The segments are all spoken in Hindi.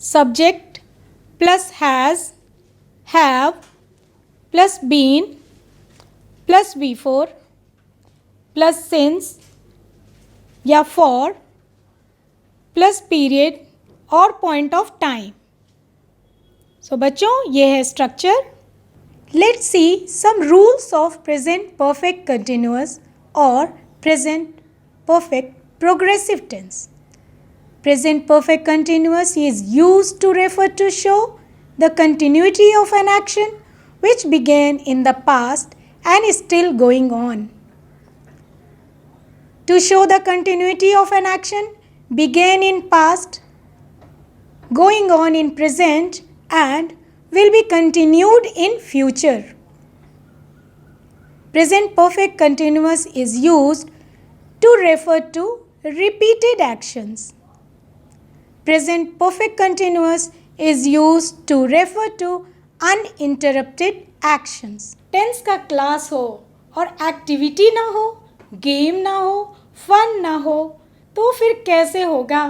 subject plus has, have plus been plus before plus since या for plus period और point of time. So बच्चों ये है structure. Let's see some rules of present perfect continuous or present perfect progressive tense. Present perfect continuous is used to refer to show the continuity of an action which began in the past and is still going on. To show the continuity of an action began in past, going on in present and will be continued in future. Present perfect continuous is used to refer to repeated actions. Present perfect continuous is used to refer to uninterrupted actions. Tense का क्लास हो और एक्टिविटी ना हो, गेम ना हो, फन ना हो, तो फिर कैसे होगा?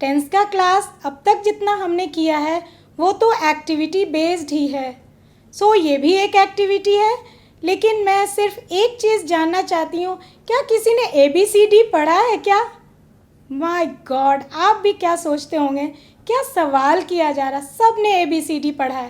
टेंस का क्लास अब तक जितना हमने किया है वो तो एक्टिविटी बेस्ड ही है. सो ये भी एक एक्टिविटी है, लेकिन मैं सिर्फ एक चीज़ जानना चाहती हूँ, क्या किसी ने ABCD पढ़ा है क्या? माय गॉड, आप भी क्या सोचते होंगे, क्या सवाल किया जा रहा? सब ने ABCD पढ़ा है,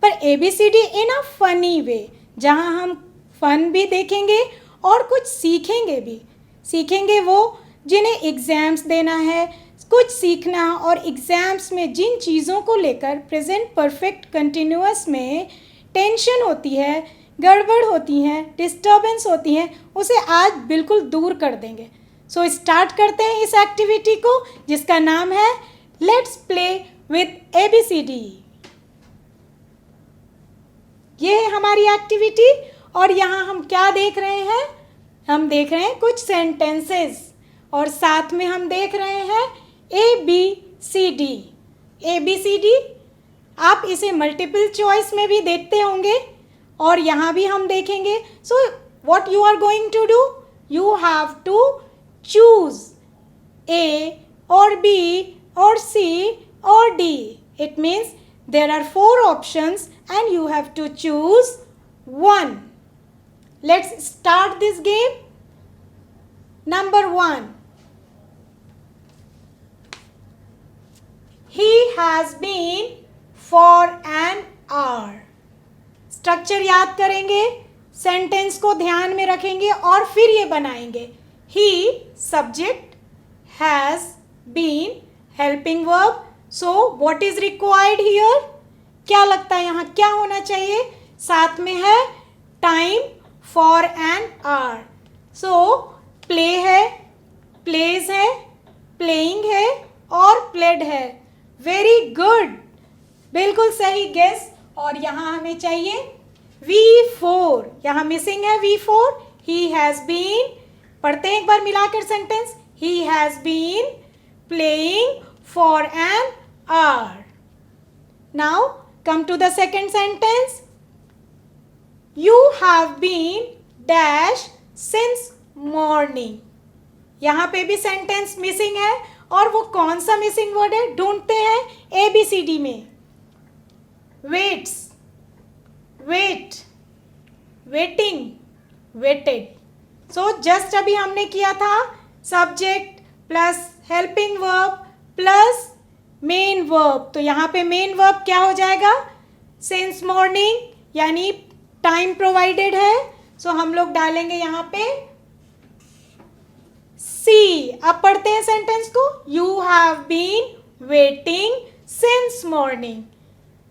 पर ABCD in a funny way, जहाँ हम फन भी देखेंगे और कुछ सीखेंगे भी. सीखेंगे वो जिन्हें एग्ज़ाम्स देना है, कुछ सीखना, और एग्ज़ाम्स में जिन चीज़ों को लेकर प्रेजेंट परफेक्ट कंटिन्यूअस में टेंशन होती है, गड़बड़ होती हैं, डिस्टर्बेंस होती हैं, उसे आज बिल्कुल दूर कर देंगे. सो स्टार्ट करते हैं इस एक्टिविटी को जिसका नाम है लेट्स प्ले विथ ABCD. ये है हमारी एक्टिविटी और यहाँ हम क्या देख रहे हैं? हम देख रहे हैं कुछ सेंटेंसेस और साथ में हम देख रहे हैं ABCD. ABCD आप इसे मल्टीपल चॉइस में भी देखते होंगे और यहाँ भी हम देखेंगे. So what you are going to do? You have to choose A or B or C or D. It means there are 4 options and you have to choose one. Let's start this game. Number 1. He has been for an hour. Structure याद करेंगे, सेंटेंस को ध्यान में रखेंगे और फिर ये बनाएंगे. He subject, has been helping verb. So what is required here? क्या लगता है यहाँ क्या होना चाहिए? साथ में है time for an hour. So play है, plays है, playing है और played है. Very good. बिल्कुल सही गेस. और यहाँ हमें चाहिए V4. यहाँ मिसिंग है V4. He has been, पढ़ते हैं एक बार मिलाकर sentence. He has been playing for an hour. Now come to the second sentence. You have been dash since morning. यहाँ पे भी सेंटेंस मिसिंग है और वो कौन सा मिसिंग वर्ड है ढूंढते हैं ABCD में. Waits, wait, waiting, waited. So just अभी हमने किया था subject plus helping verb plus main verb. तो यहाँ पे मेन वर्ब क्या हो जाएगा? सिंस मॉर्निंग, यानी टाइम प्रोवाइडेड है. सो हम लोग डालेंगे यहाँ पे सी. अब पढ़ते हैं सेंटेंस को. You have been waiting since morning.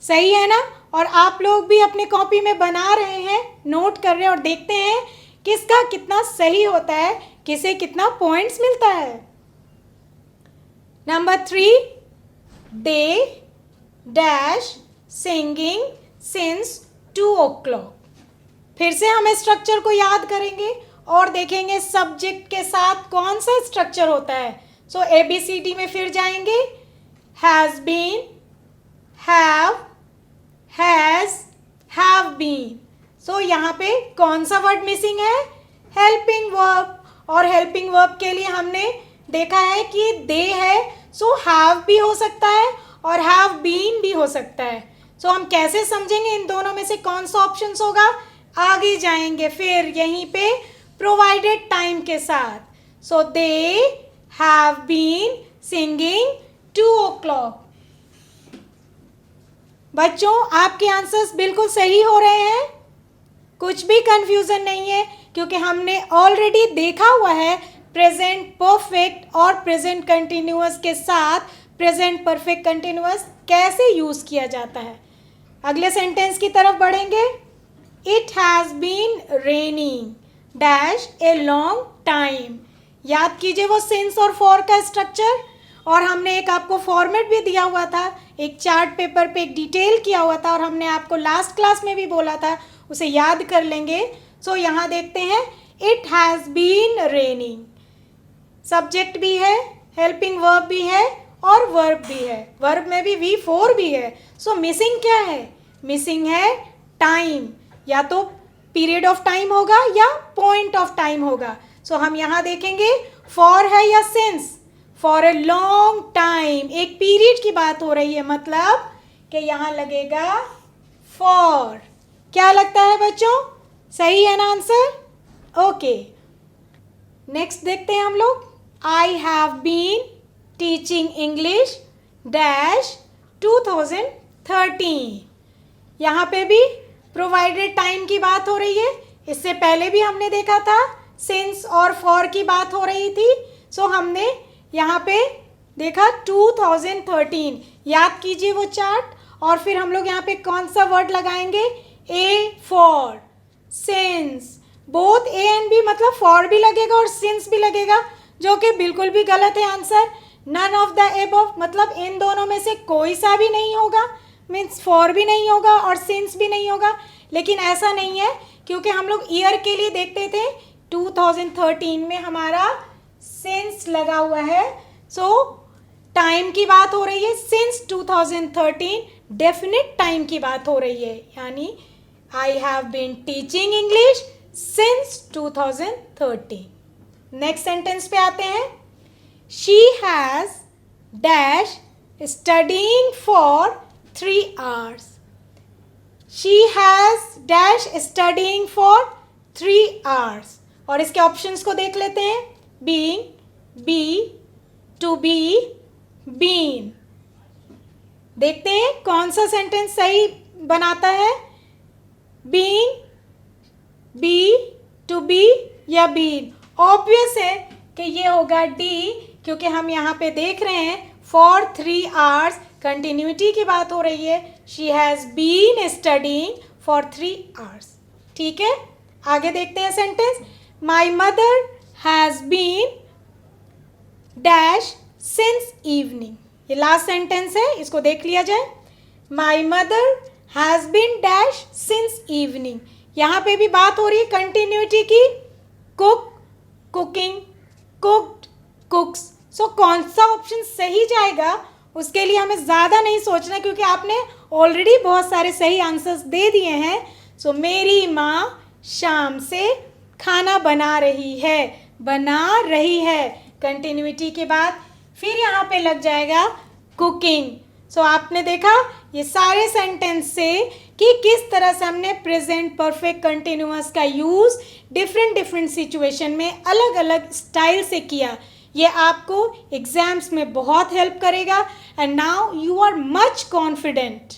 सही है ना? और आप लोग भी अपने कॉपी में बना रहे हैं, नोट कर रहे हैं और देखते हैं किसका कितना सही होता है, किसे कितना पॉइंट्स मिलता है. Number 3. They dash singing since 2 o'clock. फिर से हम स्ट्रक्चर को याद करेंगे और देखेंगे सब्जेक्ट के साथ कौन सा स्ट्रक्चर होता है. सो ABCD में फिर जाएंगे. Has been, have, has, have been. So यहाँ पे कौन सा वर्ड मिसिंग है? Helping verb. और हेल्पिंग वर्ब के लिए हमने देखा है कि दे है, सो हैव भी हो सकता है और हैव बीन भी हो सकता है। सो हम कैसे समझेंगे इन दोनों में से कौन सा ऑप्शन होगा? आगे जाएंगे फिर यहीं पे प्रोवाइडेड टाइम के साथ। So they have been singing 2 o'clock। बच्चों आपके आंसर्स बिल्कुल सही हो रहे हैं, कुछ भी कंफ्यूजन नहीं है, क्योंकि हमने ऑलरेडी देखा हुआ है प्रेजेंट परफेक्ट और प्रेजेंट कंटिन्यूअस के साथ प्रेजेंट परफेक्ट कंटिन्यूअस कैसे यूज किया जाता है। अगले सेंटेंस की तरफ बढ़ेंगे। It has been raining dash a long time. याद कीजिए वो सिंस और फॉर का स्ट्रक्चर, और हमने एक आपको फॉर्मेट भी दिया हुआ था, एक चार्ट पेपर पे एक डिटेल किया हुआ था, और हमने आपको लास्ट क्लास में भी बोला था, उसे याद कर लेंगे। सो यहाँ देखते हैं it has been raining, subject भी है, हेल्पिंग वर्ब भी है और वर्ब भी है, वर्ब में भी V4 भी है। सो मिसिंग क्या है? मिसिंग है टाइम, या तो पीरियड ऑफ टाइम होगा या पॉइंट ऑफ टाइम होगा। सो हम यहाँ देखेंगे फॉर है या since. For a long time, एक पीरियड की बात हो रही है, मतलब कि यहाँ लगेगा फॉर। क्या लगता है बच्चों? सही है ना आंसर? ओके, नेक्स्ट देखते हैं हम लोग। I have been teaching English dash 2013। यहाँ पे भी प्रोवाइडेड टाइम की बात हो रही है। इससे पहले भी हमने देखा था सिंस और फॉर की बात हो रही थी। सो हमने यहाँ पे देखा 2013। याद कीजिए वो चार्ट, और फिर हम लोग यहाँ पे कौन सा वर्ड लगाएंगे? A for, since. Both A and B मतलब फॉर भी लगेगा और सिंस भी लगेगा, जो कि बिल्कुल भी गलत है answer. None of the above मतलब इन दोनों में से कोई सा भी नहीं होगा, मीन्स फॉर भी नहीं होगा और सिंस भी नहीं होगा। लेकिन ऐसा नहीं है, क्योंकि हम लोग ईयर के लिए देखते थे 2013 में हमारा सिंस लगा हुआ है। सो टाइम की बात हो रही है, सिंस 2013 डेफिनेट टाइम की बात हो रही है, यानी I have been teaching English since 2013। Next sentence पे आते हैं। She has dash studying for 3 hours। She has dash studying for 3 hours। और इसके ऑप्शंस को देख लेते हैं। Being, be, to be, been. देखते हैं कौन सा सेंटेंस सही बनाता है, बीइंग, बी, टू बी या बीन। ऑब्वियस है कि ये होगा डी, क्योंकि हम यहाँ पे देख रहे हैं फॉर 3 hours, कंटिन्यूटी की बात हो रही है। She has been studying for 3 hours। ठीक है, आगे देखते हैं sentence. My mother has been dash since evening. ये लास्ट सेंटेंस है, इसको देख लिया जाए। My mother has been dash since evening. यहाँ पे भी बात हो रही है कंटिन्यूटी की, cook, cooking, cooked, cooks. So कौन सा ऑप्शन सही जाएगा उसके लिए हमें ज़्यादा नहीं सोचना, क्योंकि आपने ऑलरेडी बहुत सारे सही आंसर्स दे दिए हैं। सो मेरी माँ शाम से खाना बना रही है, कंटिन्यूटी के बाद फिर यहाँ पे लग जाएगा कुकिंग। सो आपने देखा ये सारे सेंटेंस से कि किस तरह से हमने प्रेजेंट परफेक्ट कंटिन्यूअस का यूज़ डिफरेंट सिचुएशन में अलग अलग स्टाइल से किया। ये आपको एग्जाम्स में बहुत हेल्प करेगा, and now you are much confident.